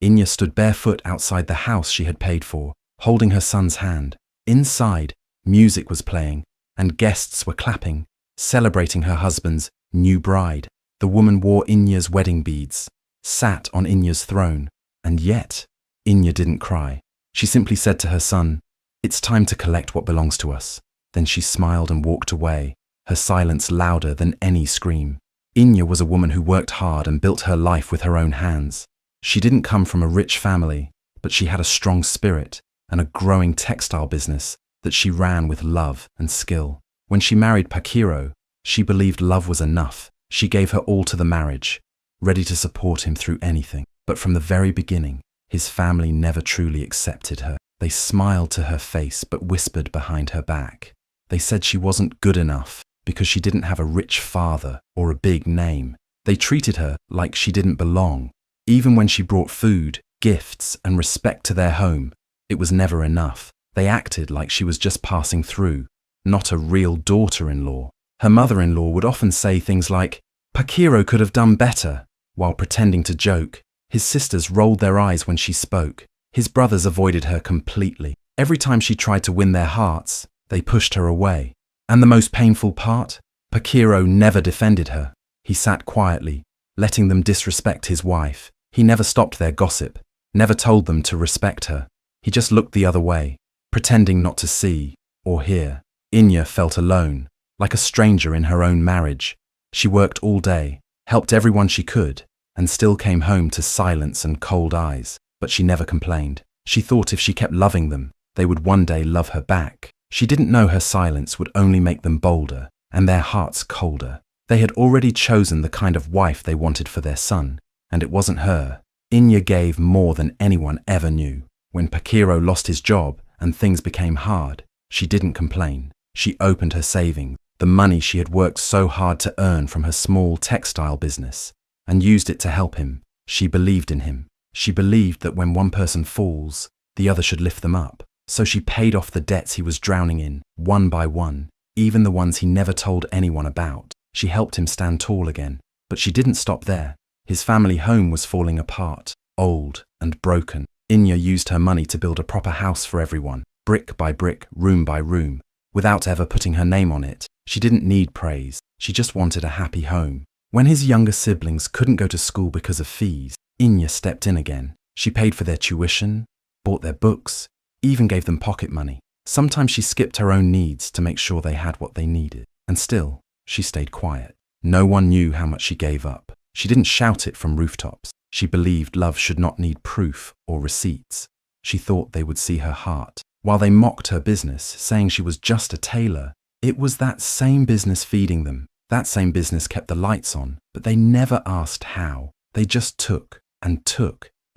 Inya stood barefoot outside the house she had paid for, holding her son's hand. Inside, music was playing, and guests were clapping, celebrating her husband's new bride. The woman wore Inya's wedding beads, sat on Inya's throne, and yet, Inya didn't cry. She simply said to her son, "It's time to collect what belongs to us." Then she smiled and walked away, her silence louder than any scream. Inya was a woman who worked hard and built her life with her own hands. She didn't come from a rich family, but she had a strong spirit and a growing textile business that she ran with love and skill. When she married Pakiro, she believed love was enough. She gave her all to the marriage, ready to support him through anything. But from the very beginning, his family never truly accepted her. They smiled to her face but whispered behind her back. They said she wasn't good enough because she didn't have a rich father or a big name. They treated her like she didn't belong. Even when she brought food, gifts, and respect to their home, it was never enough. They acted like she was just passing through, not a real daughter-in-law. Her mother-in-law would often say things like, "Pakiro could have done better," while pretending to joke. His sisters rolled their eyes when she spoke. His brothers avoided her completely. Every time she tried to win their hearts, they pushed her away. And the most painful part? Pakiro never defended her. He sat quietly, letting them disrespect his wife. He never stopped their gossip, never told them to respect her. He just looked the other way, pretending not to see or hear. Inya felt alone, like a stranger in her own marriage. She worked all day, helped everyone she could, and still came home to silence and cold eyes. But she never complained. She thought if she kept loving them, they would one day love her back. She didn't know her silence would only make them bolder and their hearts colder. They had already chosen the kind of wife they wanted for their son, and it wasn't her. Inya gave more than anyone ever knew. When Pakiro lost his job and things became hard, she didn't complain. She opened her savings, the money she had worked so hard to earn from her small textile business, and used it to help him. She believed in him. She believed that when one person falls, the other should lift them up. So she paid off the debts he was drowning in, one by one, even the ones he never told anyone about. She helped him stand tall again. But she didn't stop there. His family home was falling apart, old and broken. Inya used her money to build a proper house for everyone, brick by brick, room by room, without ever putting her name on it. She didn't need praise. She just wanted a happy home. When his younger siblings couldn't go to school because of fees, Inya stepped in again. She paid for their tuition, bought their books, even gave them pocket money. Sometimes she skipped her own needs to make sure they had what they needed. And still, she stayed quiet. No one knew how much she gave up. She didn't shout it from rooftops. She believed love should not need proof or receipts. She thought they would see her heart. While they mocked her business, saying she was just a tailor, it was that same business feeding them. That same business kept the lights on, but they never asked how. They just took and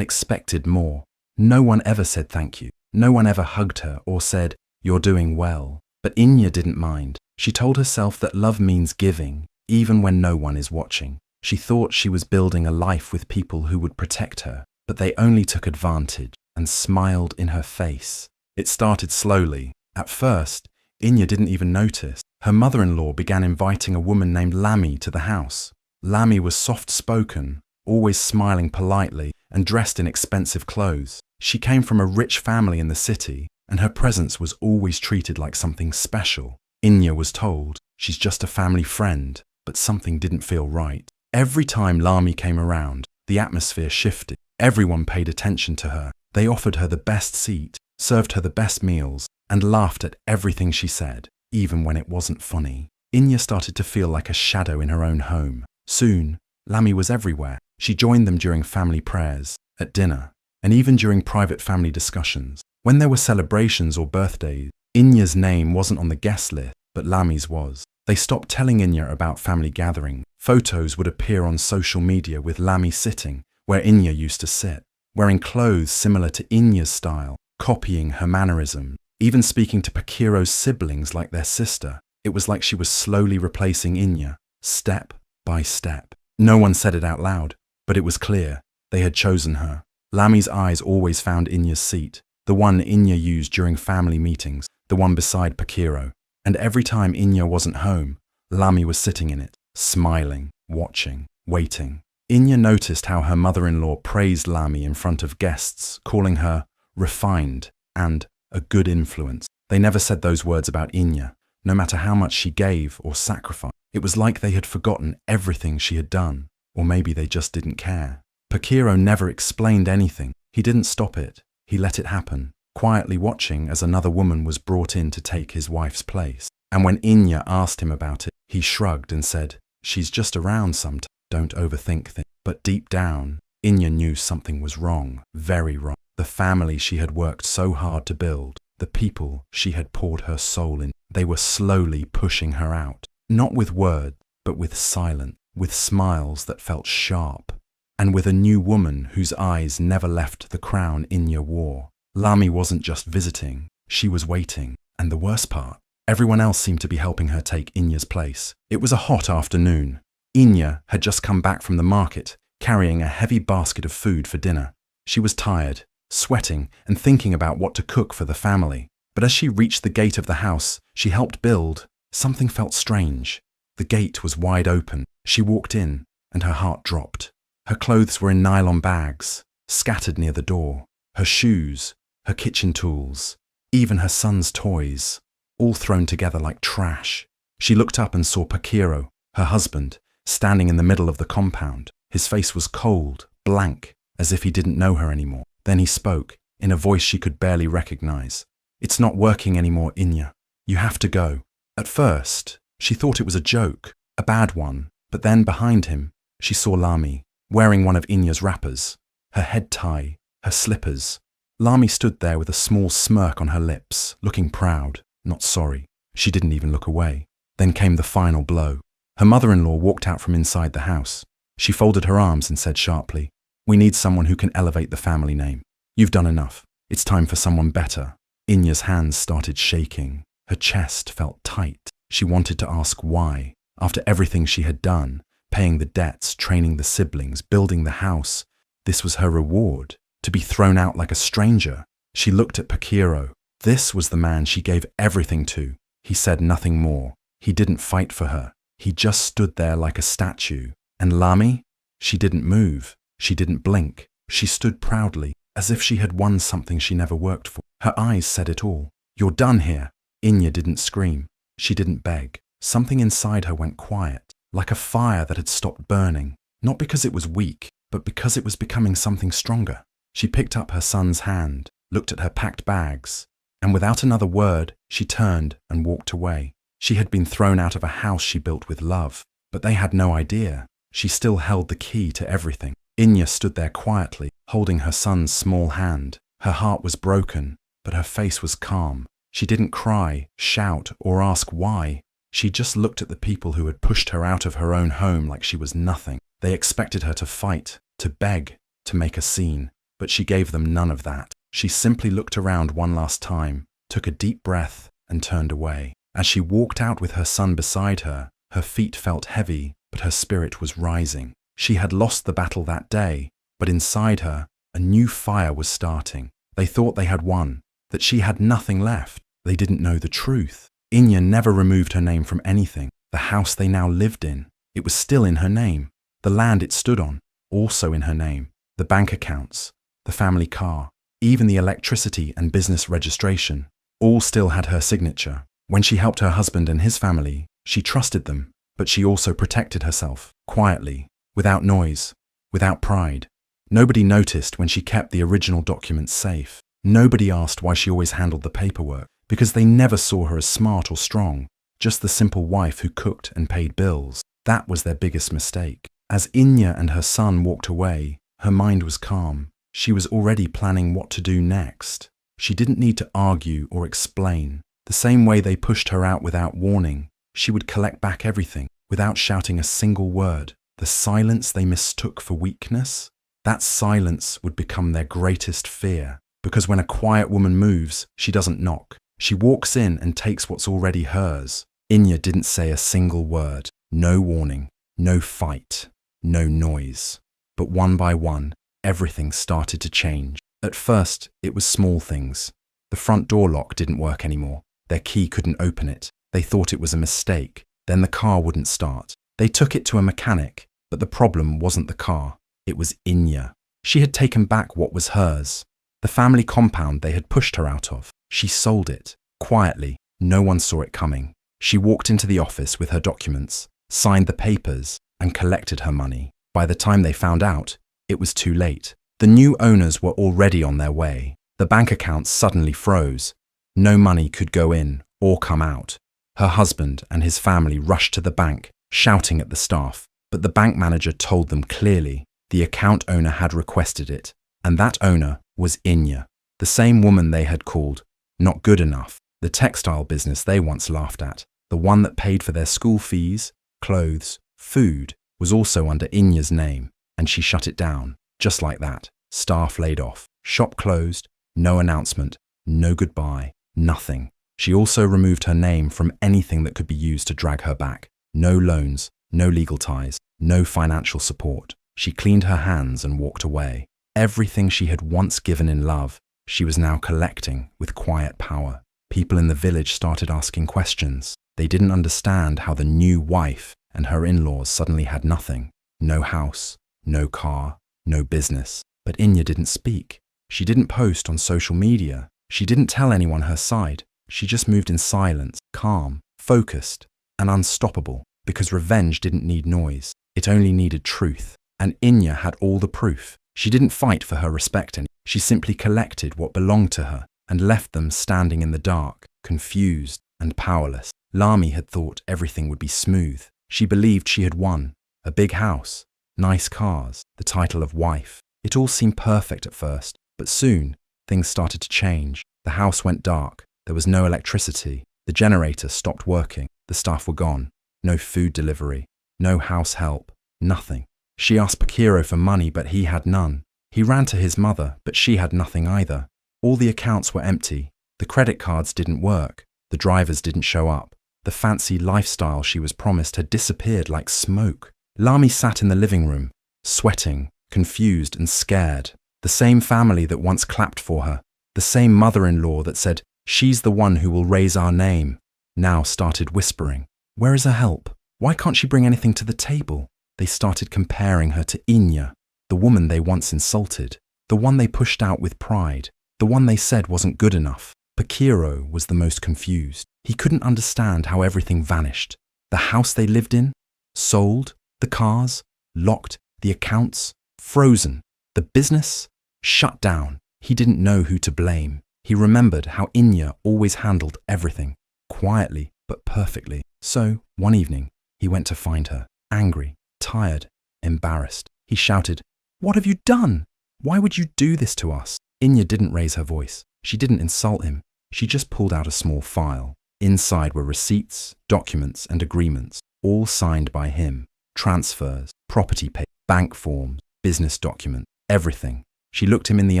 expected more. No one ever said thank you. No one ever hugged her or said, "You're doing well." But Inya didn't mind. She told herself that love means giving, even when no one is watching. She thought she was building a life with people who would protect her, but they only took advantage and smiled in her face. It started slowly. At first, Inya didn't even notice. Her mother-in-law began inviting a woman named Lamy to the house. Lamy was soft-spoken, always smiling politely, and dressed in expensive clothes. She came from a rich family in the city, and her presence was always treated like something special. Inya was told, "She's just a family friend," but something didn't feel right. Every time Lamy came around, the atmosphere shifted. Everyone paid attention to her. They offered her the best seat, served her the best meals, and laughed at everything she said, even when it wasn't funny. Inya started to feel like a shadow in her own home. Soon, Lamy was everywhere. She joined them during family prayers, at dinner, and even during private family discussions. When there were celebrations or birthdays, Inya's name wasn't on the guest list, but Lamy's was. They stopped telling Inya about family gatherings. Photos would appear on social media with Lamy sitting where Inya used to sit, wearing clothes similar to Inya's style, copying her mannerisms, even speaking to Pakiro's siblings like their sister. It was like she was slowly replacing Inya, step by step. No one said it out loud, but it was clear. They had chosen her. Lamy's eyes always found Inya's seat, the one Inya used during family meetings, the one beside Pakiro. And every time Inya wasn't home, Lamy was sitting in it, smiling, watching, waiting. Inya noticed how her mother-in-law praised Lami in front of guests, calling her refined and a good influence. They never said those words about Inya, no matter how much she gave or sacrificed. It was like they had forgotten everything she had done, or maybe they just didn't care. Pakiro never explained anything. He didn't stop it. He let it happen, quietly watching as another woman was brought in to take his wife's place. And when Inya asked him about it, he shrugged and said, "She's just around sometimes. Don't overthink things." But deep down, Inya knew something was wrong, very wrong. The family she had worked so hard to build, the people she had poured her soul in, they were slowly pushing her out. Not with words, but with silence, with smiles that felt sharp, and with a new woman whose eyes never left the crown Inya wore. Lami wasn't just visiting, she was waiting. And the worst part, everyone else seemed to be helping her take Inya's place. It was a hot afternoon. Inya had just come back from the market, carrying a heavy basket of food for dinner. She was tired, sweating, and thinking about what to cook for the family. But as she reached the gate of the house she helped build, something felt strange. The gate was wide open. She walked in, and her heart dropped. Her clothes were in nylon bags, scattered near the door. Her shoes, her kitchen tools, even her son's toys, all thrown together like trash. She looked up and saw Pakiro, her husband, standing in the middle of the compound. His face was cold, blank, as if he didn't know her anymore. Then he spoke, in a voice she could barely recognize. "It's not working anymore, Inya. You have to go." At first, she thought it was a joke, a bad one, but then behind him, she saw Lami, wearing one of Inya's wrappers, her head tie, her slippers. Lami stood there with a small smirk on her lips, looking proud, not sorry. She didn't even look away. Then came the final blow. Her mother-in-law walked out from inside the house. She folded her arms and said sharply, "We need someone who can elevate the family name. You've done enough. It's time for someone better." Inya's hands started shaking. Her chest felt tight. She wanted to ask why. After everything she had done, paying the debts, training the siblings, building the house, this was her reward, to be thrown out like a stranger. She looked at Pakiro. This was the man she gave everything to. He said nothing more. He didn't fight for her. He just stood there like a statue. And Lami? She didn't move. She didn't blink. She stood proudly, as if she had won something she never worked for. Her eyes said it all. "You're done here." Inya didn't scream. She didn't beg. Something inside her went quiet, like a fire that had stopped burning. Not because it was weak, but because it was becoming something stronger. She picked up her son's hand, looked at her packed bags, and without another word, she turned and walked away. She had been thrown out of a house she built with love, but they had no idea. She still held the key to everything. Inya stood there quietly, holding her son's small hand. Her heart was broken, but her face was calm. She didn't cry, shout, or ask why. She just looked at the people who had pushed her out of her own home like she was nothing. They expected her to fight, to beg, to make a scene, but she gave them none of that. She simply looked around one last time, took a deep breath, and turned away. As she walked out with her son beside her, her feet felt heavy, but her spirit was rising. She had lost the battle that day, but inside her, a new fire was starting. They thought they had won, that she had nothing left. They didn't know the truth. Inya never removed her name from anything. The house they now lived in, it was still in her name. The land it stood on, also in her name. The bank accounts, the family car, even the electricity and business registration, all still had her signature. When she helped her husband and his family, she trusted them, but she also protected herself, quietly, without noise, without pride. Nobody noticed when she kept the original documents safe. Nobody asked why she always handled the paperwork, because they never saw her as smart or strong, just the simple wife who cooked and paid bills. That was their biggest mistake. As Inya and her son walked away, her mind was calm. She was already planning what to do next. She didn't need to argue or explain. The same way they pushed her out without warning, she would collect back everything, without shouting a single word. The silence they mistook for weakness, that silence would become their greatest fear. Because when a quiet woman moves, she doesn't knock. She walks in and takes what's already hers. Inya didn't say a single word. No warning, no fight, no noise. But one by one, everything started to change. At first, it was small things. The front door lock didn't work anymore. Their key couldn't open it. They thought it was a mistake. Then the car wouldn't start. They took it to a mechanic. But the problem wasn't the car. It was Inya. She had taken back what was hers. The family compound they had pushed her out of. She sold it. Quietly. No one saw it coming. She walked into the office with her documents, signed the papers, and collected her money. By the time they found out, it was too late. The new owners were already on their way. The bank accounts suddenly froze. No money could go in or come out. Her husband and his family rushed to the bank, shouting at the staff. But the bank manager told them clearly the account owner had requested it, and that owner was Inya, the same woman they had called not good enough, the textile business they once laughed at, the one that paid for their school fees, clothes, food, was also under Inya's name, and she shut it down, just like that. Staff laid off, shop closed, no announcement, no goodbye, nothing. She also removed her name from anything that could be used to drag her back. No loans, no legal ties, no financial support. She cleaned her hands and walked away. Everything she had once given in love, she was now collecting with quiet power. People in the village started asking questions. They didn't understand how the new wife and her in-laws suddenly had nothing. No house, no car, no business. But Inya didn't speak. She didn't post on social media. She didn't tell anyone her side. She just moved in silence, calm, focused, and unstoppable, because revenge didn't need noise. It only needed truth. And Inya had all the proof. She didn't fight for her respect, and she simply collected what belonged to her and left them standing in the dark, confused and powerless. Lami had thought everything would be smooth. She believed she had won. A big house, nice cars, the title of wife. It all seemed perfect at first, but soon things started to change. The house went dark. There was no electricity. The generator stopped working. The staff were gone. No food delivery. No house help. Nothing. She asked Pakiro for money, but he had none. He ran to his mother, but she had nothing either. All the accounts were empty. The credit cards didn't work. The drivers didn't show up. The fancy lifestyle she was promised had disappeared like smoke. Lami sat in the living room, sweating, confused and scared. The same family that once clapped for her, the same mother-in-law that said, "She's the one who will raise our name," now started whispering, "Where is her help? Why can't she bring anything to the table?" They started comparing her to Inya, the woman they once insulted, the one they pushed out with pride, the one they said wasn't good enough. Pakiro was the most confused. He couldn't understand how everything vanished. The house they lived in, sold, the cars, locked, the accounts, frozen, the business, shut down. He didn't know who to blame. He remembered how Inya always handled everything, quietly but perfectly. So, one evening, he went to find her, angry, tired, embarrassed. He shouted, "What have you done? Why would you do this to us?" Inya didn't raise her voice. She didn't insult him. She just pulled out a small file. Inside were receipts, documents, and agreements, all signed by him. Transfers, property papers, bank forms, business documents, everything. She looked him in the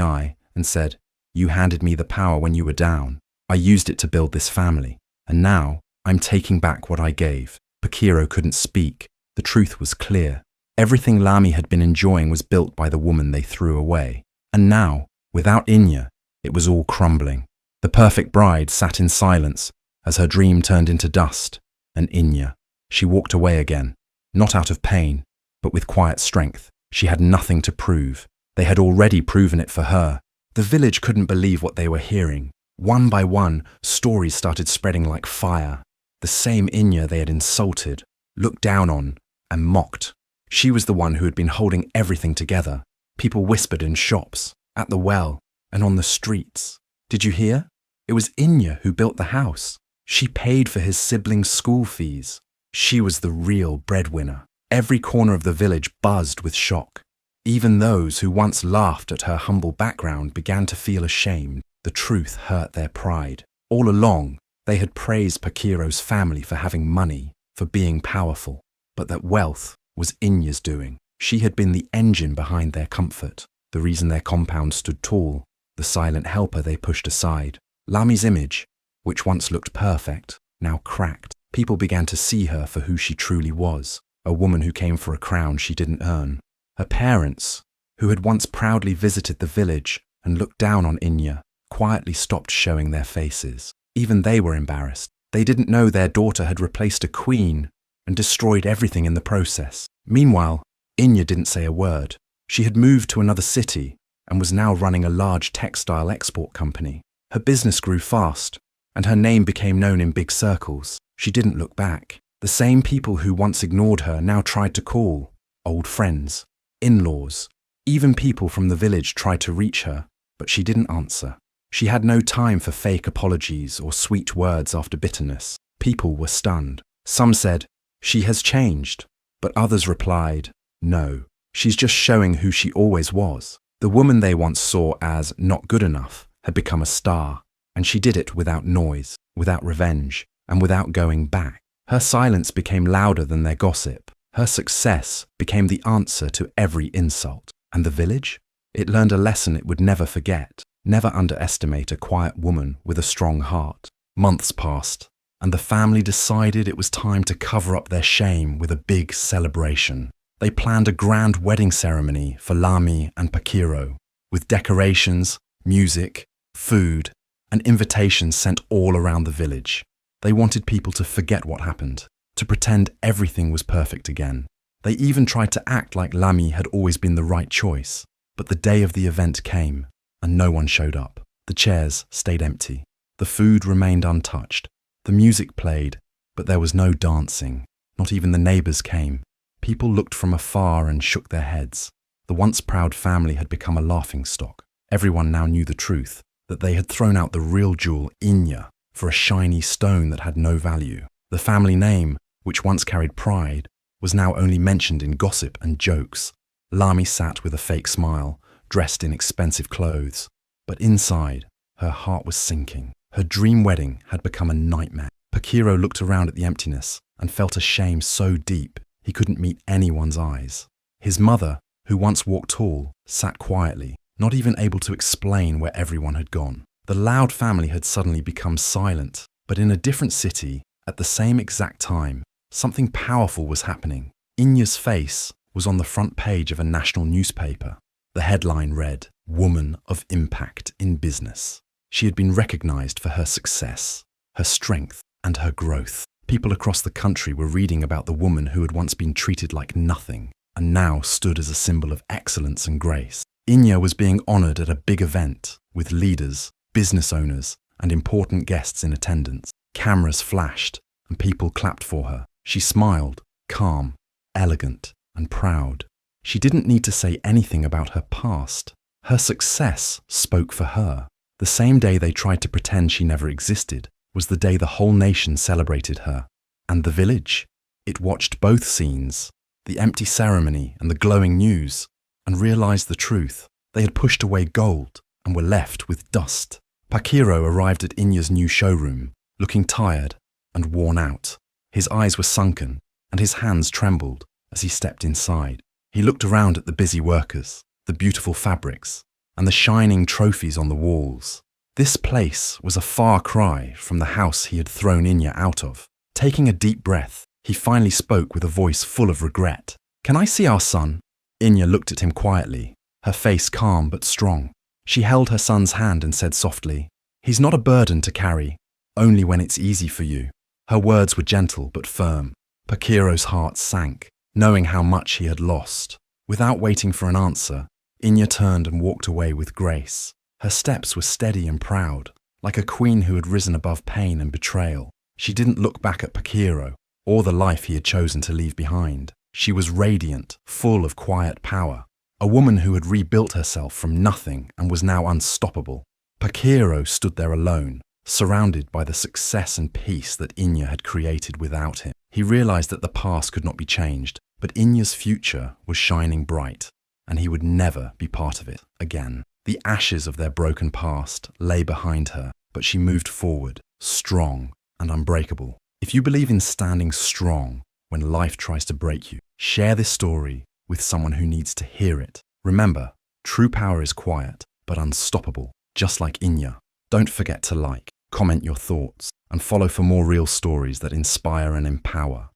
eye and said, "You handed me the power when you were down. I used it to build this family. And now I'm taking back what I gave." Pakiro couldn't speak. The truth was clear. Everything Lami had been enjoying was built by the woman they threw away. And now, without Inya, it was all crumbling. The perfect bride sat in silence as her dream turned into dust. And Inya, she walked away again, not out of pain, but with quiet strength. She had nothing to prove. They had already proven it for her. The village couldn't believe what they were hearing. One by one, stories started spreading like fire. The same Inya they had insulted, looked down on, and mocked. She was the one who had been holding everything together. People whispered in shops, at the well, and on the streets. "Did you hear? It was Inya who built the house. She paid for his siblings' school fees. She was the real breadwinner." Every corner of the village buzzed with shock. Even those who once laughed at her humble background began to feel ashamed. The truth hurt their pride. All along, they had praised Pakiro's family for having money, for being powerful, but that wealth was Inya's doing. She had been the engine behind their comfort, the reason their compound stood tall, the silent helper they pushed aside. Lami's image, which once looked perfect, now cracked. People began to see her for who she truly was, a woman who came for a crown she didn't earn. Her parents, who had once proudly visited the village and looked down on Inya, quietly stopped showing their faces. Even they were embarrassed. They didn't know their daughter had replaced a queen and destroyed everything in the process. Meanwhile, Inya didn't say a word. She had moved to another city and was now running a large textile export company. Her business grew fast, and her name became known in big circles. She didn't look back. The same people who once ignored her now tried to call. Old friends, in-laws, even people from the village tried to reach her, but she didn't answer. She had no time for fake apologies or sweet words after bitterness. People were stunned. Some said, "She has changed," but others replied, "No, she's just showing who she always was." The woman they once saw as not good enough had become a star, and she did it without noise, without revenge, and without going back. Her silence became louder than their gossip. Her success became the answer to every insult. And the village? It learned a lesson it would never forget. Never underestimate a quiet woman with a strong heart. Months passed, and the family decided it was time to cover up their shame with a big celebration. They planned a grand wedding ceremony for Lamy and Pakiro, with decorations, music, food, and invitations sent all around the village. They wanted people to forget what happened, to pretend everything was perfect again. They even tried to act like Lamy had always been the right choice. But the day of the event came, and no one showed up. The chairs stayed empty. The food remained untouched. The music played, but there was no dancing. Not even the neighbors came. People looked from afar and shook their heads. The once proud family had become a laughingstock. Everyone now knew the truth, that they had thrown out the real jewel, Inya, for a shiny stone that had no value. The family name, which once carried pride, was now only mentioned in gossip and jokes. Lamy sat with a fake smile, dressed in expensive clothes. But inside, her heart was sinking. Her dream wedding had become a nightmare. Pakiro looked around at the emptiness and felt a shame so deep he couldn't meet anyone's eyes. His mother, who once walked tall, sat quietly, not even able to explain where everyone had gone. The loud family had suddenly become silent, but in a different city, at the same exact time, something powerful was happening. Inya's face was on the front page of a national newspaper. The headline read, "Woman of Impact in Business." She had been recognized for her success, her strength, and her growth. People across the country were reading about the woman who had once been treated like nothing and now stood as a symbol of excellence and grace. Inya was being honored at a big event with leaders, business owners, and important guests in attendance. Cameras flashed and people clapped for her. She smiled, calm, elegant, and proud. She didn't need to say anything about her past. Her success spoke for her. The same day they tried to pretend she never existed was the day the whole nation celebrated her. And the village? It watched both scenes, the empty ceremony and the glowing news, and realized the truth. They had pushed away gold and were left with dust. Pakiro arrived at Inya's new showroom, looking tired and worn out. His eyes were sunken and his hands trembled as he stepped inside. He looked around at the busy workers, the beautiful fabrics, and the shining trophies on the walls. This place was a far cry from the house he had thrown Inya out of. Taking a deep breath, he finally spoke with a voice full of regret. "Can I see our son?" Inya looked at him quietly, her face calm but strong. She held her son's hand and said softly, "He's not a burden to carry, only when it's easy for you." Her words were gentle but firm. Pakiro's heart sank, knowing how much he had lost. Without waiting for an answer, Inya turned and walked away with grace. Her steps were steady and proud, like a queen who had risen above pain and betrayal. She didn't look back at Pakiro, or the life he had chosen to leave behind. She was radiant, full of quiet power, a woman who had rebuilt herself from nothing and was now unstoppable. Pakiro stood there alone, surrounded by the success and peace that Inya had created without him. He realized that the past could not be changed, but Inya's future was shining bright, and he would never be part of it again. The ashes of their broken past lay behind her, but she moved forward, strong and unbreakable. If you believe in standing strong when life tries to break you, share this story with someone who needs to hear it. Remember, true power is quiet, but unstoppable, just like Inya. Don't forget to like, comment your thoughts, and follow for more real stories that inspire and empower.